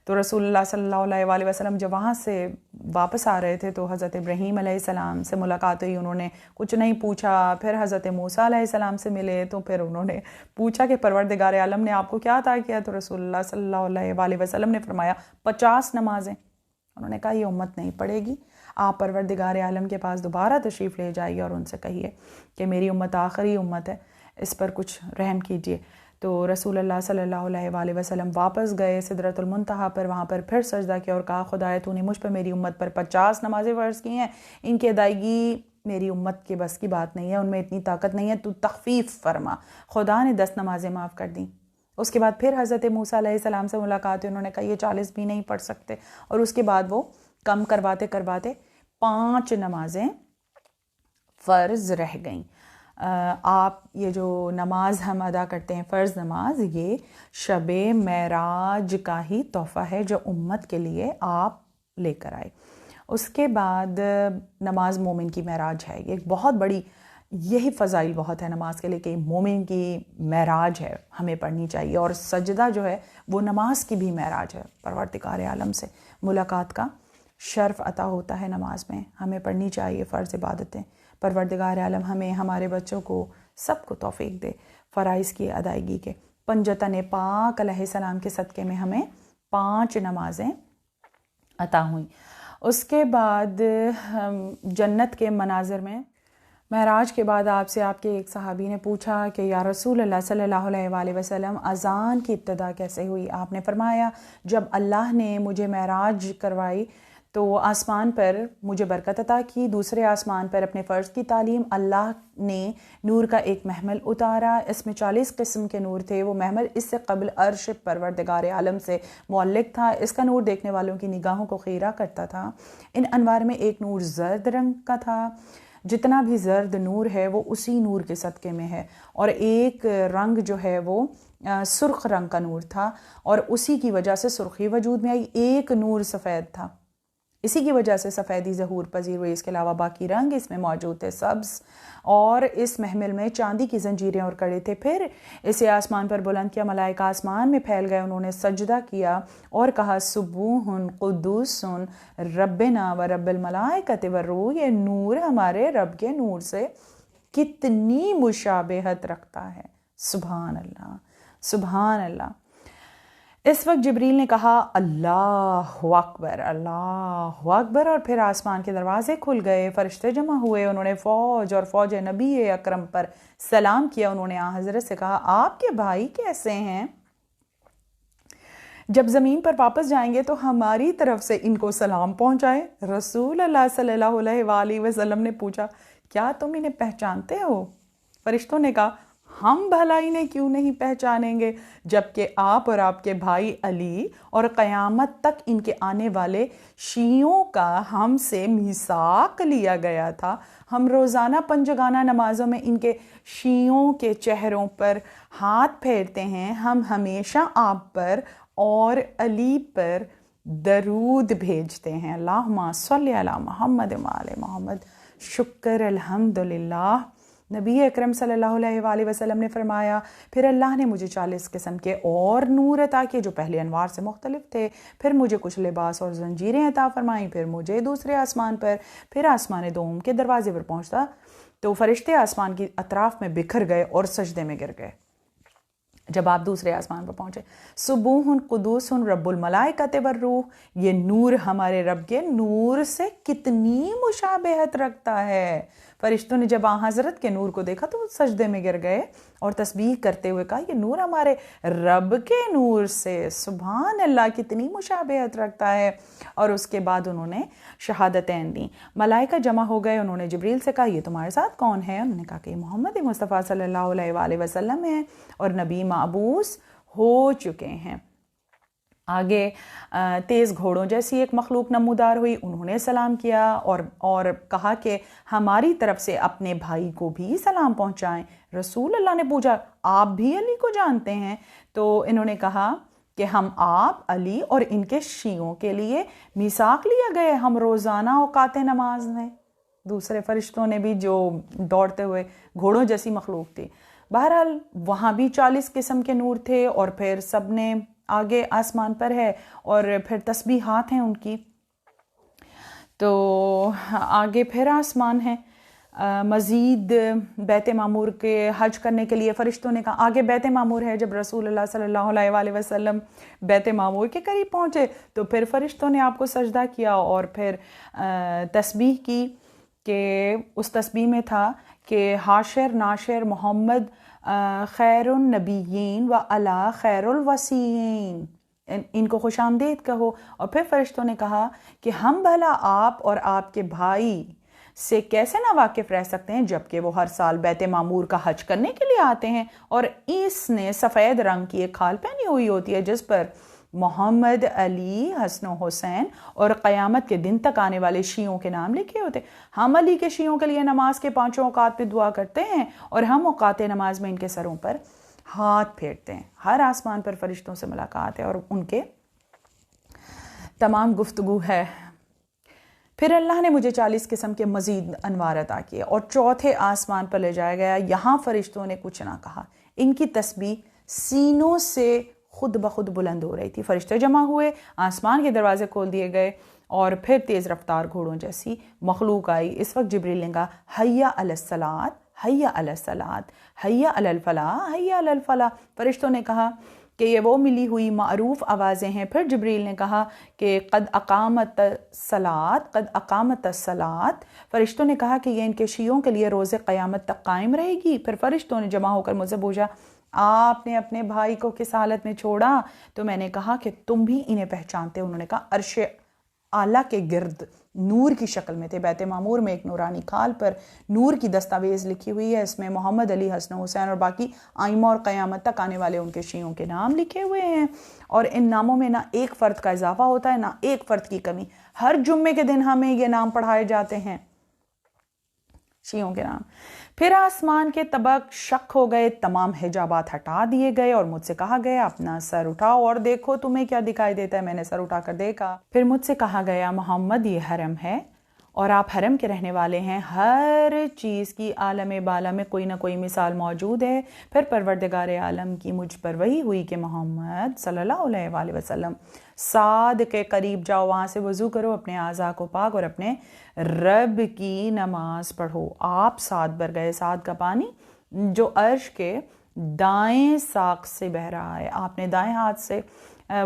تو رسول اللہ صلی اللہ علیہ وآلہ وسلم جب وہاں سے واپس آ رہے تھے تو حضرت ابراہیم علیہ السلام سے ملاقات ہوئی، انہوں نے کچھ نہیں پوچھا۔ پھر حضرت موسیٰ علیہ السلام سے ملے تو پھر انہوں نے پوچھا کہ پروردگار عالم نے آپ کو کیا عطا کیا، تو رسول اللہ صلی اللہ علیہ وآلہ وسلم نے فرمایا 50 نمازیں۔ انہوں نے کہا یہ امت نہیں پڑھے گی، آپ پروردگار عالم کے پاس دوبارہ تشریف لے جائیے اور ان سے کہیے کہ میری امت آخری امت ہے، اس پر کچھ رحم کیجیے۔ تو رسول اللہ صلی اللہ علیہ وآلہ وسلم واپس گئے سدرۃ المنتہا پر، وہاں پر پھر سجدہ کیا اور کہا خدایا تو نے مجھ پر میری امت پر 50 نمازیں فرض کی ہیں، ان کی ادائیگی میری امت کے بس کی بات نہیں ہے، ان میں اتنی طاقت نہیں ہے، تو تخفیف فرما۔ خدا نے 10 نمازیں معاف کر دیں، اس کے بعد پھر حضرت موسیٰ علیہ السلام سے ملاقات ہوئی، انہوں نے کہا یہ 40 بھی نہیں پڑھ سکتے، اور اس کے بعد وہ کم کرواتے 5 نمازیں فرض رہ گئیں۔ آپ یہ جو نماز ہم ادا کرتے ہیں فرض نماز، یہ شب معراج کا ہی تحفہ ہے جو امت کے لیے آپ لے کر آئے۔ اس کے بعد نماز مومن کی معراج ہے، یہ بہت بڑی، یہی فضائل بہت ہے نماز کے لیے کہ مومن کی معراج ہے، ہمیں پڑھنی چاہیے۔ اور سجدہ جو ہے وہ نماز کی بھی معراج ہے، پروردگار عالم سے ملاقات کا شرف عطا ہوتا ہے نماز میں، ہمیں پڑھنی چاہیے فرض عبادتیں۔ پروردگار عالم ہمیں، ہمارے بچوں کو، سب کو توفیق دے فرائض کی ادائیگی کے۔ پنجتن پاک علیہ السلام کے صدقے میں ہمیں 5 نمازیں عطا ہوئیں۔ اس کے بعد جنت کے مناظر میں معراج کے بعد آپ سے آپ کے ایک صحابی نے پوچھا کہ یا رسول اللہ صلی اللہ علیہ وآلہ وسلم اذان کی ابتدا کیسے ہوئی؟ آپ نے فرمایا جب اللہ نے مجھے معراج کروائی تو آسمان پر مجھے برکت عطا کی، دوسرے آسمان پر اپنے فرض کی تعلیم، اللہ نے نور کا ایک محمل اتارا، اس میں 40 قسم کے نور تھے۔ وہ محمل اس سے قبل عرش پروردگار عالم سے معلق تھا، اس کا نور دیکھنے والوں کی نگاہوں کو خیرہ کرتا تھا۔ ان انوار میں ایک نور زرد رنگ کا تھا، جتنا بھی زرد نور ہے وہ اسی نور کے صدقے میں ہے، اور ایک رنگ جو ہے وہ سرخ رنگ کا نور تھا، اور اسی کی وجہ سے سرخی وجود میں آئی۔ ایک نور سفید تھا، اسی کی وجہ سے سفیدی ظہور پذیر ہوئی، اس کے علاوہ باقی رنگ اس میں موجود تھے سبز، اور اس محمل میں چاندی کی زنجیریں اور کڑے تھے۔ پھر اسے آسمان پر بلند کیا، ملائکہ آسمان میں پھیل گئے، انہوں نے سجدہ کیا اور کہا سبوح قدوس ربنا و رب الملائکۃ والروح، یہ نور ہمارے رب کے نور سے کتنی مشابہت رکھتا ہے، سبحان اللہ سبحان اللہ۔ اس وقت جبریل نے کہا اللہ اکبر اللہ اکبر، اور پھر آسمان کے دروازے کھل گئے، فرشتے جمع ہوئے، انہوں نے فوج اور فوج نبی اکرم پر سلام کیا۔ انہوں نے حضرت سے کہا آپ کے بھائی کیسے ہیں؟ جب زمین پر واپس جائیں گے تو ہماری طرف سے ان کو سلام پہنچائے۔ رسول اللہ صلی اللہ علیہ وآلہ وسلم نے پوچھا کیا تم انہیں پہچانتے ہو؟ فرشتوں نے کہا ہم بھلا انہیں کیوں نہیں پہچانیں گے، جبکہ آپ اور آپ کے بھائی علی اور قیامت تک ان کے آنے والے شیعوں کا ہم سے میثاق لیا گیا تھا۔ ہم روزانہ پنجگانہ نمازوں میں ان کے شیعوں کے چہروں پر ہاتھ پھیرتے ہیں، ہم ہمیشہ آپ پر اور علی پر درود بھیجتے ہیں۔ اللہم صلی علی محمد وعلی محمد۔ شکر الحمدللہ۔ نبی اکرم صلی اللہ علیہ وآلہ وسلم نے فرمایا پھر اللہ نے مجھے 40 قسم کے اور نور عطا کیے جو پہلے انوار سے مختلف تھے، پھر مجھے کچھ لباس اور زنجیریں عطا فرمائیں، پھر مجھے دوسرے آسمان پر، پھر آسمان دوم کے دروازے پر پہنچتا تو فرشتے آسمان کی اطراف میں بکھر گئے اور سجدے میں گر گئے۔ جب آپ دوسرے آسمان پر پہنچے، سبوح قدوس رب الملائکۃ والروح، یہ نور ہمارے رب کے نور سے کتنی مشابہت رکھتا ہے۔ فرشتوں نے جب حضرت کے نور کو دیکھا تو وہ سجدے میں گر گئے اور تسبیح کرتے ہوئے کہا یہ نور ہمارے رب کے نور سے، سبحان اللہ کتنی مشابہت رکھتا ہے۔ اور اس کے بعد انہوں نے شہادتین دیں، ملائکہ جمع ہو گئے، انہوں نے جبریل سے کہا یہ تمہارے ساتھ کون ہے؟ انہوں نے کہا کہ محمد مصطفیٰ صلی اللہ علیہ وآلہ وسلم ہیں اور نبی معبوس ہو چکے ہیں۔ آگے تیز گھوڑوں جیسی ایک مخلوق نمودار ہوئی، انہوں نے سلام کیا اور کہا کہ ہماری طرف سے اپنے بھائی کو بھی سلام پہنچائیں۔ رسول اللہ نے پوچھا آپ بھی علی کو جانتے ہیں؟ تو انہوں نے کہا کہ ہم آپ علی اور ان کے شیعوں کے لیے میثاق لیا گئے، ہم روزانہ اوقات نماز میں۔ دوسرے فرشتوں نے بھی جو دوڑتے ہوئے گھوڑوں جیسی مخلوق تھی، بہرحال وہاں بھی 40 قسم کے نور تھے، اور پھر سب نے آگے آسمان پر ہے اور پھر تسبیحات ہیں ان کی، تو آگے پھر آسمان ہے۔ مزید بیت معمور کے حج کرنے کے لیے فرشتوں نے کہا آگے بیت معمور ہے۔ جب رسول اللہ صلی اللہ علیہ وآلہ وسلم بیت معمور کے قریب پہنچے تو پھر فرشتوں نے آپ کو سجدہ کیا اور پھر تسبیح کی، کہ اس تسبیح میں تھا کہ حاشر ناشر محمد خیر النبیین و علی خیر الوصیین، ان کو خوش آمدید کہو۔ اور پھر فرشتوں نے کہا کہ ہم بھلا آپ اور آپ کے بھائی سے کیسے نا واقف رہ سکتے ہیں جبکہ وہ ہر سال بیت معمور کا حج کرنے کے لیے آتے ہیں اور اس نے سفید رنگ کی ایک کھال پہنی ہوئی ہوتی ہے جس پر محمد، علی، حسن و حسین اور قیامت کے دن تک آنے والے شیعوں کے نام لکھے ہوتے ہیں۔ ہم علی کے شیعوں کے لیے نماز کے 5 اوقات پہ دعا کرتے ہیں اور ہم اوقات نماز میں ان کے سروں پر ہاتھ پھیرتے ہیں۔ ہر آسمان پر فرشتوں سے ملاقات ہے اور ان کے تمام گفتگو ہے۔ پھر اللہ نے مجھے 40 قسم کے مزید انوار عطا کیے اور چوتھے آسمان پر لے جایا گیا۔ یہاں فرشتوں نے کچھ نہ کہا، ان کی تسبیح سینوں سے خود بخود بلند ہو رہی تھی۔ فرشتے جمع ہوئے، آسمان کے دروازے کھول دیے گئے اور پھر تیز رفتار گھوڑوں جیسی مخلوق آئی۔ اس وقت جبریل نے کہا حی علی الصلاۃ، حی علی الصلاۃ، حی علی الفلاح، حی علی الفلاح۔ فرشتوں نے کہا کہ یہ وہ ملی ہوئی معروف آوازیں ہیں۔ پھر جبریل نے کہا کہ قد اقامت الصلاۃ، قد اقامت الصلاۃ۔ فرشتوں نے کہا کہ یہ ان کے شیعوں کے لیے روز قیامت تک قائم رہے گی۔ پھر فرشتوں نے جمع ہو کر مجھ سے پوچھا آپ نے اپنے بھائی کو کس حالت میں چھوڑا؟ تو میں نے کہا کہ تم بھی انہیں پہچانتے ہو۔ انہوں نے کہا عرش اعلیٰ کے گرد نور کی شکل میں تھے۔ بیت معمور میں ایک نورانی کھال پر نور کی دستاویز لکھی ہوئی ہے، اس میں محمد، علی، حسن و حسین اور باقی ائمہ اور قیامت تک آنے والے ان کے شیعوں کے نام لکھے ہوئے ہیں، اور ان ناموں میں نہ ایک فرد کا اضافہ ہوتا ہے نہ ایک فرد کی کمی۔ ہر جمعے کے دن ہمیں یہ نام پڑھائے جاتے ہیں، شیعوں کے نام۔ پھر آسمان کے طبق شق ہو گئے، تمام حجابات ہٹا دیے گئے اور مجھ سے کہا گیا اپنا سر اٹھاؤ اور دیکھو تمہیں کیا دکھائی دیتا ہے۔ میں نے سر اٹھا کر دیکھا۔ پھر مجھ سے کہا گیا محمد یہ حرم ہے اور آپ حرم کے رہنے والے ہیں، ہر چیز کی عالم بالا میں کوئی نہ کوئی مثال موجود ہے۔ پھر پروردگار عالم کی مجھ پر وحی ہوئی کہ محمد صلی اللہ علیہ وآلہ وسلم صاد کے قریب جاؤ، وہاں سے وضو کرو، اپنے اعضاء کو پاک اور اپنے رب کی نماز پڑھو۔ آپ صاد پر گئے، صاد کا پانی جو عرش کے دائیں ساق سے بہ رہا ہے۔ آپ نے دائیں ہاتھ سے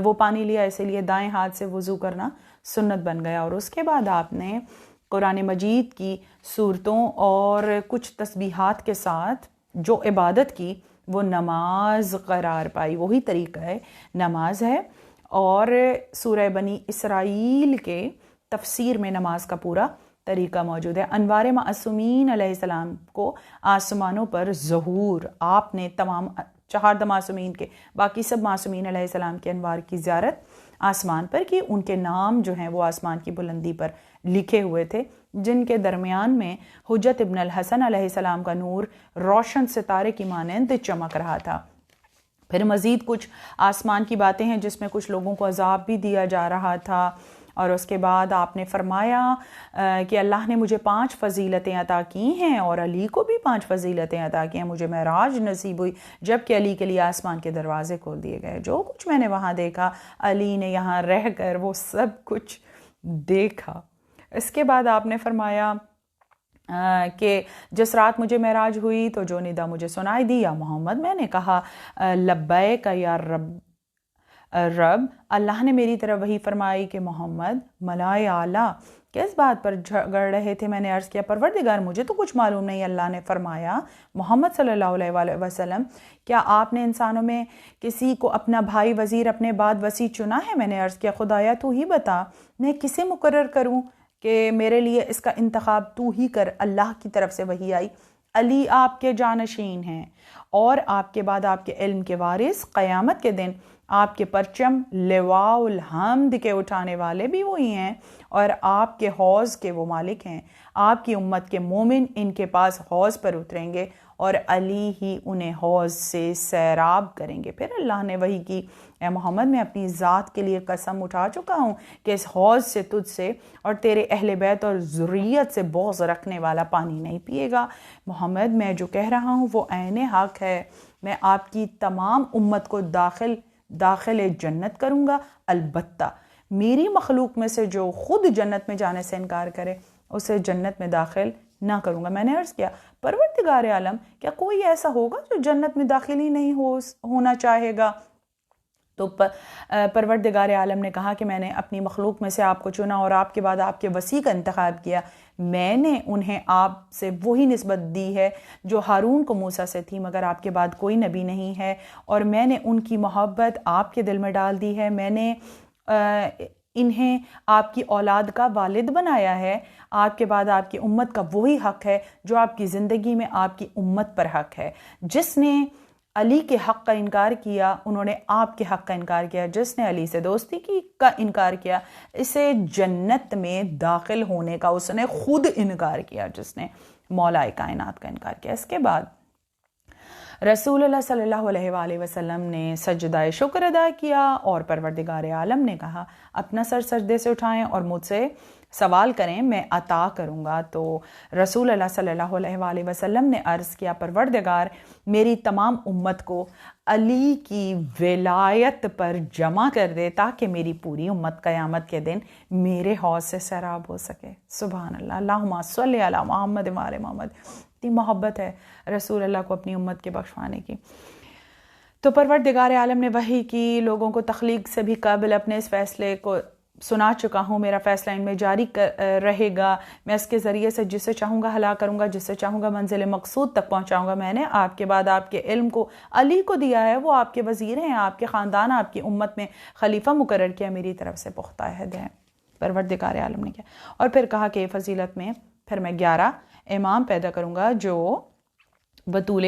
وہ پانی لیا، اسی لیے دائیں ہاتھ سے وضو کرنا سنت بن گیا، اور اس کے بعد آپ نے قرآن مجید کی صورتوں اور کچھ تسبیحات کے ساتھ جو عبادت کی وہ نماز قرار پائی۔ وہی طریقہ ہے نماز ہے، اور سورہ بنی اسرائیل کے تفسیر میں نماز کا پورا طریقہ موجود ہے۔ انوار معصومین علیہ السلام کو آسمانوں پر ظہور، آپ نے تمام 4 معصومین کے، باقی سب معصومین علیہ السلام کے انوار کی زیارت آسمان پر کی۔ ان کے نام جو ہیں وہ آسمان کی بلندی پر لکھے ہوئے تھے، جن کے درمیان میں حجت ابن الحسن علیہ السلام کا نور روشن ستارے کی مانند چمک رہا تھا۔ پھر مزید کچھ آسمان کی باتیں ہیں جس میں کچھ لوگوں کو عذاب بھی دیا جا رہا تھا، اور اس کے بعد آپ نے فرمایا کہ اللہ نے مجھے 5 فضیلتیں عطا کی ہیں اور علی کو بھی 5 فضیلتیں عطا کی ہیں۔ مجھے معراج نصیب ہوئی جبکہ علی کے لیے آسمان کے دروازے کھول دیے گئے۔ جو کچھ میں نے وہاں دیکھا علی نے یہاں رہ کر وہ سب کچھ دیکھا۔ اس کے بعد آپ نے فرمایا کہ جس رات مجھے معراج ہوئی تو جو ندا مجھے سنائی دی یا محمد، میں نے کہا لبیک یا رب۔ اللہ نے میری طرف وہی فرمائی کہ محمد ملائے اعلیٰ کس بات پر جھگڑ رہے تھے؟ میں نے عرض کیا پروردگار مجھے تو کچھ معلوم نہیں۔ اللہ نے فرمایا محمد صلی اللہ علیہ وآلہ وسلم کیا آپ نے انسانوں میں کسی کو اپنا بھائی وزیر اپنے بعد وصی چنا ہے؟ میں نے عرض کیا خدایا تو ہی بتا، میں کسے مقرر کروں کہ میرے لیے اس کا انتخاب تو ہی کر۔ اللہ کی طرف سے وحی آئی علی آپ کے جانشین ہیں اور آپ کے بعد آپ کے علم کے وارث، قیامت کے دن آپ کے پرچم لواء الحمد کے اٹھانے والے بھی وہی ہیں اور آپ کے حوض کے وہ مالک ہیں۔ آپ کی امت کے مومن ان کے پاس حوض پر اتریں گے اور علی ہی انہیں حوض سے سیراب کریں گے۔ پھر اللہ نے وحی کی اے محمد میں اپنی ذات کے لیے قسم اٹھا چکا ہوں کہ اس حوض سے تجھ سے اور تیرے اہل بیت اور ذریت سے بغض رکھنے والا پانی نہیں پیے گا۔ محمد میں جو کہہ رہا ہوں وہ عین حق ہے، میں آپ کی تمام امت کو داخل جنت کروں گا، البتہ میری مخلوق میں سے جو خود جنت میں جانے سے انکار کرے اسے جنت میں داخل نہ کروں گا۔ میں نے عرض کیا پروردگار عالم کیا کوئی ایسا ہوگا جو جنت میں داخل ہی نہیں ہونا چاہے گا؟ تو پروردگار عالم نے کہا کہ میں نے اپنی مخلوق میں سے آپ کو چنا اور آپ کے بعد آپ کے وصی کا انتخاب کیا۔ میں نے انہیں آپ سے وہی نسبت دی ہے جو ہارون کو موسیٰ سے تھی، مگر آپ کے بعد کوئی نبی نہیں ہے، اور میں نے ان کی محبت آپ کے دل میں ڈال دی ہے۔ میں نے انہیں آپ کی اولاد کا والد بنایا ہے۔ آپ کے بعد آپ کی امت کا وہی حق ہے جو آپ کی زندگی میں آپ کی امت پر حق ہے۔ جس نے علی کے حق کا انکار کیا انہوں نے آپ کے حق کا انکار کیا، جس نے علی سے دوستی کا انکار کیا اسے جنت میں داخل ہونے کا اس نے خود انکار کیا، جس نے مولا کائنات کا انکار کیا۔ اس کے بعد رسول اللہ صلی اللہ علیہ وآلہ وسلم نے سجدہ شکر ادا کیا اور پروردگار عالم نے کہا اپنا سر سجدے سے اٹھائیں اور مجھ سے سوال کریں، میں عطا کروں گا۔ تو رسول اللہ صلی اللہ علیہ وآلہ وسلم نے عرض کیا پروردگار میری تمام امت کو علی کی ولایت پر جمع کر دے تاکہ میری پوری امت قیامت کے دن میرے حوض سے سیراب ہو سکے۔ سبحان اللہ، اللہم صلی علی محمد وعلی محمد۔ اتنی محبت ہے رسول اللہ کو اپنی امت کے بخشوانے کی۔ تو پروردگار عالم نے وحی کی، لوگوں کو تخلیق سے بھی قبل اپنے اس فیصلے کو سنا چکا ہوں، میرا فیصلہ ان میں جاری رہے گا، میں اس کے ذریعے سے جسے چاہوں گا ہلاک کروں گا، جسے چاہوں گا منزل مقصود تک پہنچاؤں گا۔ میں نے آپ کے بعد آپ کے علم کو علی کو دیا ہے، وہ آپ کے وزیر ہیں، آپ کے خاندان آپ کی امت میں خلیفہ مقرر کیا، میری طرف سے پختہ عہد ہے۔ پروردگار عالم نے کیا اور پھر کہا کہ فضیلت میں پھر میں 11 امام پیدا کروں گا جو بطول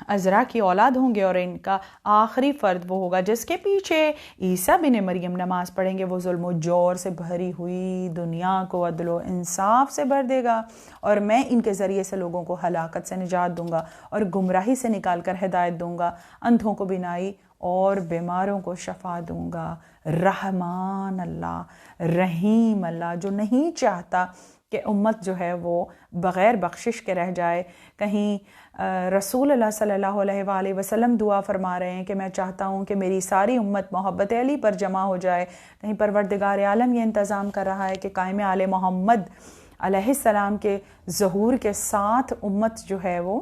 عذرا کی اولاد ہوں گے، اور ان کا آخری فرد وہ ہوگا جس کے پیچھے عیسیٰ بن مریم نماز پڑھیں گے۔ وہ ظلم و جور سے بھری ہوئی دنیا کو عدل و انصاف سے بھر دے گا، اور میں ان کے ذریعے سے لوگوں کو ہلاکت سے نجات دوں گا اور گمراہی سے نکال کر ہدایت دوں گا، اندھوں کو بینائی اور بیماروں کو شفا دوں گا۔ رحمان اللہ، رحیم اللہ، جو نہیں چاہتا کہ امت جو ہے وہ بغیر بخشش کے رہ جائے۔ کہیں رسول اللہ صلی اللہ علیہ وآلہ وسلم دعا فرما رہے ہیں کہ میں چاہتا ہوں کہ میری ساری امت محبت علی پر جمع ہو جائے، کہیں پروردگار عالم یہ انتظام کر رہا ہے کہ قائم آل محمد علیہ السلام کے ظہور کے ساتھ امت جو ہے وہ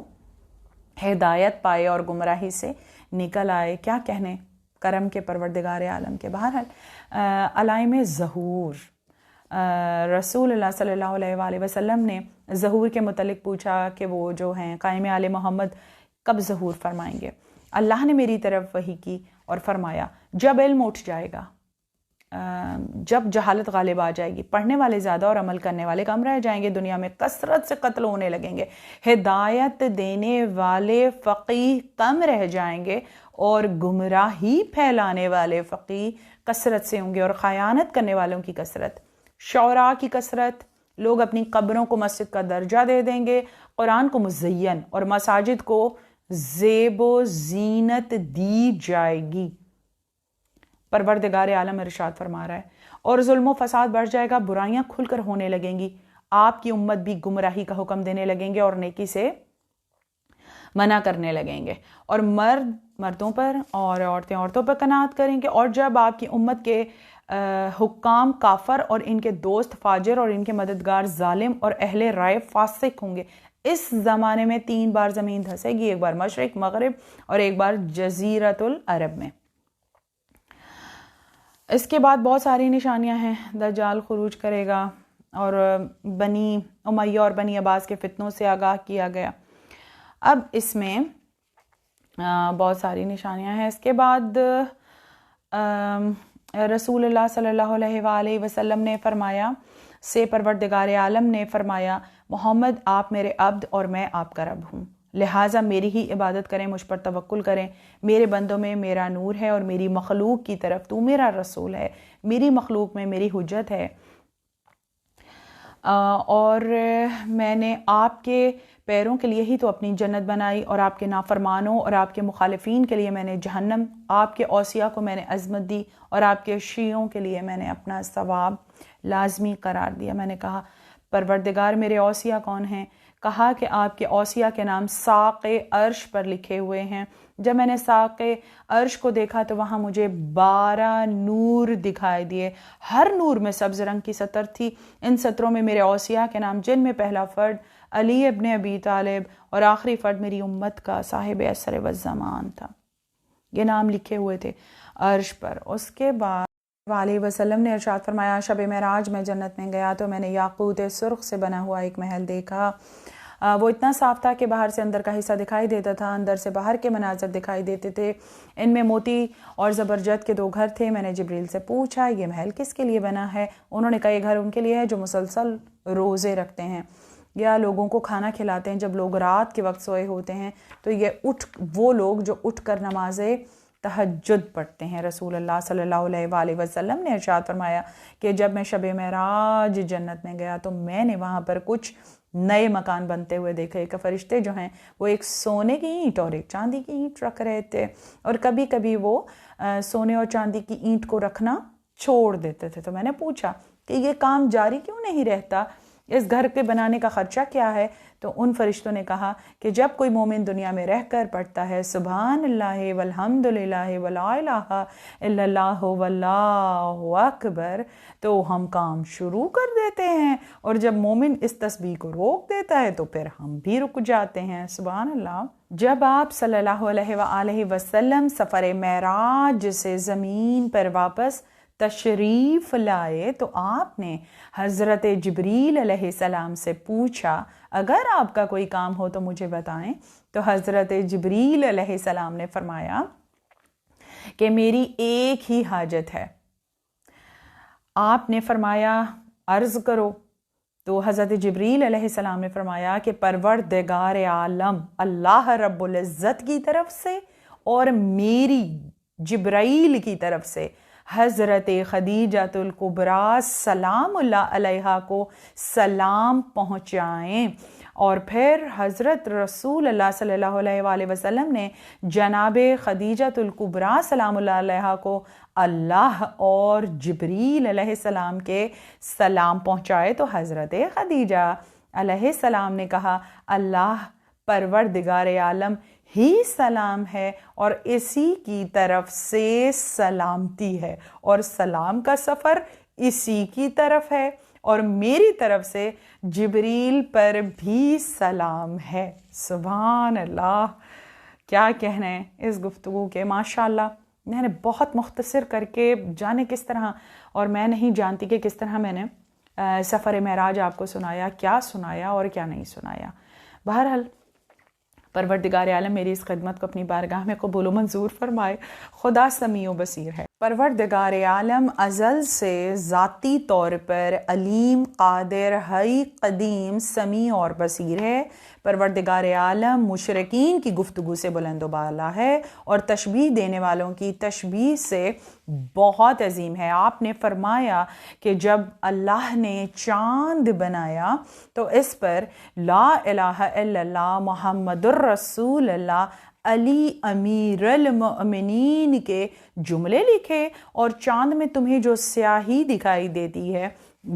ہدایت پائے اور گمراہی سے نکل آئے۔ کیا کہنے کرم کے پروردگار عالم کے۔ بہرحال علائم ظہور، رسول اللہ صلی اللہ علیہ وآلہ وسلم نے ظہور کے متعلق پوچھا کہ وہ جو ہیں قائم آل محمد کب ظہور فرمائیں گے۔ اللہ نے میری طرف وحی کی اور فرمایا جب علم اٹھ جائے گا، جب جہالت غالب آ جائے گی، پڑھنے والے زیادہ اور عمل کرنے والے کم رہ جائیں گے، دنیا میں کثرت سے قتل ہونے لگیں گے، ہدایت دینے والے فقیہ کم رہ جائیں گے اور گمراہی پھیلانے والے فقیہ کثرت سے ہوں گے، اور خیانت کرنے والوں کی کثرت، شعراء کی کثرت، لوگ اپنی قبروں کو مسجد کا درجہ دے دیں گے، قرآن کو مزین اور مساجد کو زیب و زینت دی جائے گی۔ پروردگار عالم ارشاد فرما رہا ہے، اور ظلم و فساد بڑھ جائے گا، برائیاں کھل کر ہونے لگیں گی، آپ کی امت بھی گمراہی کا حکم دینے لگیں گے اور نیکی سے منع کرنے لگیں گے، اور مرد مردوں پر اور عورتیں عورتوں پر قناعت کریں گے، اور جب آپ کی امت کے حکام کافر اور ان کے دوست فاجر اور ان کے مددگار ظالم اور اہل رائے فاسق ہوں گے۔ اس زمانے میں 3 بار زمین دھسے گی، ایک بار مشرق مغرب اور ایک بار جزیرۃ العرب میں۔ اس کے بعد بہت ساری نشانیاں ہیں، دجال خروج کرے گا، اور بنی امیہ اور بنی عباس کے فتنوں سے آگاہ کیا گیا۔ اب اس میں بہت ساری نشانیاں ہیں۔ اس کے بعد رسول اللہ صلی اللہ علیہ وآلہ وسلم نے فرمایا سے پروردگار عالم نے فرمایا محمد آپ میرے عبد اور میں آپ کا رب ہوں، لہٰذا میری ہی عبادت کریں، مجھ پر توکل کریں، میرے بندوں میں میرا نور ہے اور میری مخلوق کی طرف تو میرا رسول ہے، میری مخلوق میں میری حجت ہے، اور میں نے آپ کے پیروں کے لیے ہی تو اپنی جنت بنائی، اور آپ کے نافرمانوں اور آپ کے مخالفین کے لیے میں نے جہنم، آپ کے اوصیاء کو میں نے عظمت دی اور آپ کے شیعوں کے لیے میں نے اپنا ثواب لازمی قرار دیا۔ میں نے کہا پروردگار میرے اوصیاء کون ہیں؟ کہا کہ آپ کے اوصیاء کے نام ساق عرش پر لکھے ہوئے ہیں۔ جب میں نے ساق عرش کو دیکھا تو وہاں مجھے 12 نور دکھائی دیے، ہر نور میں سبز رنگ کی سطر تھی، ان سطروں میں میرے اوصیاء کے نام، جن میں پہلا فرد علی ابن ابی طالب اور آخری فرد میری امت کا صاحب عصر و زمان تھا۔ یہ نام لکھے ہوئے تھے عرش پر۔ اس کے بعد علیہ وسلم نے ارشاد فرمایا شب معراج میں جنت میں گیا تو میں نے یاقوت سرخ سے بنا ہوا ایک محل دیکھا، وہ اتنا صاف تھا کہ باہر سے اندر کا حصہ دکھائی دیتا تھا، اندر سے باہر کے مناظر دکھائی دیتے تھے۔ ان میں موتی اور زبرجد کے 2 گھر تھے۔ میں نے جبریل سے پوچھا یہ محل کس کے لیے بنا ہے؟ انہوں نے کہا یہ گھر ان کے لیے ہے جو مسلسل روزے رکھتے ہیں یا لوگوں کو کھانا کھلاتے ہیں جب لوگ رات کے وقت سوئے ہوتے ہیں، تو یہ وہ لوگ جو اٹھ کر نماز تہجد پڑھتے ہیں۔ رسول اللہ صلی اللہ علیہ وآلہ وسلم نے ارشاد فرمایا کہ جب میں شب معراج جنت میں گیا تو میں نے وہاں پر کچھ نئے مکان بنتے ہوئے دیکھے کہ فرشتے جو ہیں وہ ایک سونے کی اینٹ اور ایک چاندی کی اینٹ رکھ رہے تھے، اور کبھی کبھی وہ سونے اور چاندی کی اینٹ کو رکھنا چھوڑ دیتے تھے۔ تو میں نے پوچھا کہ یہ کام جاری کیوں نہیں رہتا، اس گھر کے بنانے کا خرچہ کیا ہے؟ تو ان فرشتوں نے کہا کہ جب کوئی مومن دنیا میں رہ کر پڑھتا ہے سبحان اللہ والحمد للہ ولا الہ الا اللہ واللہ اکبر، تو ہم کام شروع کر دیتے ہیں، اور جب مومن اس تسبیح کو روک دیتا ہے تو پھر ہم بھی رک جاتے ہیں۔ سبحان اللہ۔ جب آپ صلی اللہ علیہ وآلہ وسلم سفر معراج سے زمین پر واپس تشریف لائے تو آپ نے حضرت جبریل علیہ السلام سے پوچھا اگر آپ کا کوئی کام ہو تو مجھے بتائیں، تو حضرت جبریل علیہ السلام نے فرمایا کہ میری ایک ہی حاجت ہے۔ آپ نے فرمایا عرض کرو، تو حضرت جبریل علیہ السلام نے فرمایا کہ پروردگار عالم اللہ رب العزت کی طرف سے اور میری جبرائیل کی طرف سے حضرت خدیجۃ الکبریٰ سلام اللہ علیہا کو سلام پہنچائیں۔ اور پھر حضرت رسول اللہ صلی اللہ علیہ وآلہ وسلم نے جناب خدیجۃ الکبریٰ سلام اللہ علیہا کو اللہ اور جبریل علیہ السلام کے سلام پہنچائے، تو حضرت خدیجہ علیہ السلام نے کہا اللہ پروردگار عالم ہی سلام ہے اور اسی کی طرف سے سلامتی ہے، اور سلام کا سفر اسی کی طرف ہے، اور میری طرف سے جبریل پر بھی سلام ہے۔ سبحان اللہ، کیا کہنے اس گفتگو کے۔ ماشاءاللہ میں نے بہت مختصر کر کے جانے کس طرح، اور میں نہیں جانتی کہ کس طرح میں نے سفر معراج آپ کو سنایا، کیا سنایا اور کیا نہیں سنایا۔ بہرحال پروردگار عالم میری اس خدمت کو اپنی بارگاہ میں قبول و منظور فرمائے۔ خدا سمیع و بصیر ہے۔ پروردگار عالم ازل سے ذاتی طور پر علیم، قادر، حی، قدیم، سمیع اور بصیر ہے۔ پروردگار عالم مشرکین کی گفتگو سے بلند و بالا ہے اور تشبیہ دینے والوں کی تشبیہ سے بہت عظیم ہے۔ آپ نے فرمایا کہ جب اللہ نے چاند بنایا تو اس پر لا الہ الا اللہ محمد الرسول اللہ علی امیر المؤمنین کے جملے لکھے، اور چاند میں تمہیں جو سیاہی دکھائی دیتی ہے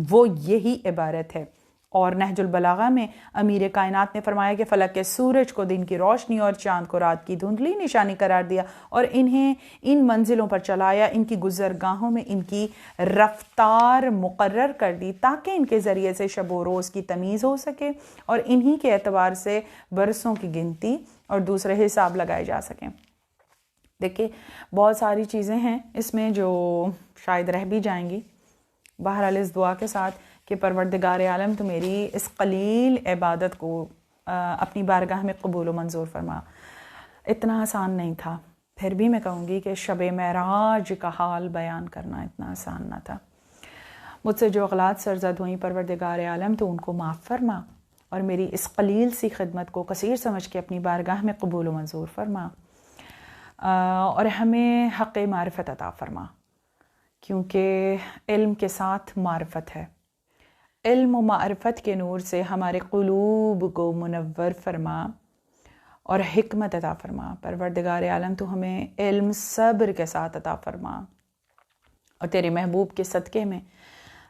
وہ یہی عبارت ہے۔ اور نہج البلاغہ میں امیر کائنات نے فرمایا کہ فلک کے سورج کو دن کی روشنی اور چاند کو رات کی دھندلی نشانی قرار دیا، اور انہیں ان منزلوں پر چلایا، ان کی گزرگاہوں میں ان کی رفتار مقرر کر دی تاکہ ان کے ذریعے سے شب و روز کی تمیز ہو سکے، اور انہی کے اعتبار سے برسوں کی گنتی اور دوسرے حساب لگائے جا سکیں۔ دیکھیں بہت ساری چیزیں ہیں اس میں جو شاید رہ بھی جائیں گی۔ بہرحال اس دعا کے ساتھ کہ پروردگار عالم تو میری اس قلیل عبادت کو اپنی بارگاہ میں قبول و منظور فرما۔ اتنا آسان نہیں تھا، پھر بھی میں کہوں گی کہ شب معراج کا حال بیان کرنا اتنا آسان نہ تھا۔ مجھ سے جو اغلاط سرزد ہوئیں پروردگار عالم تو ان کو معاف فرما، اور میری اس قلیل سی خدمت کو کثیر سمجھ کے اپنی بارگاہ میں قبول و منظور فرما، اور ہمیں حق معرفت عطا فرما، کیونکہ علم کے ساتھ معرفت ہے۔ علم و معرفت کے نور سے ہمارے قلوب کو منور فرما اور حکمت عطا فرما۔ پروردگار عالم تو ہمیں علم صبر کے ساتھ عطا فرما، اور تیرے محبوب کے صدقے میں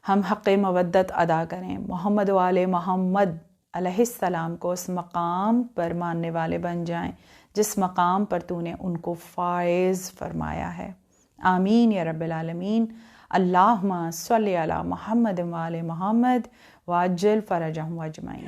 ہم حق مودت ادا کریں، محمد و آل محمد علیہ السلام کو اس مقام پر ماننے والے بن جائیں جس مقام پر تو نے ان کو فائز فرمایا ہے۔ آمین یا رب العالمین۔ اللہم صلی علی محمد و آل محمد وعجل فرجہم اجمعین۔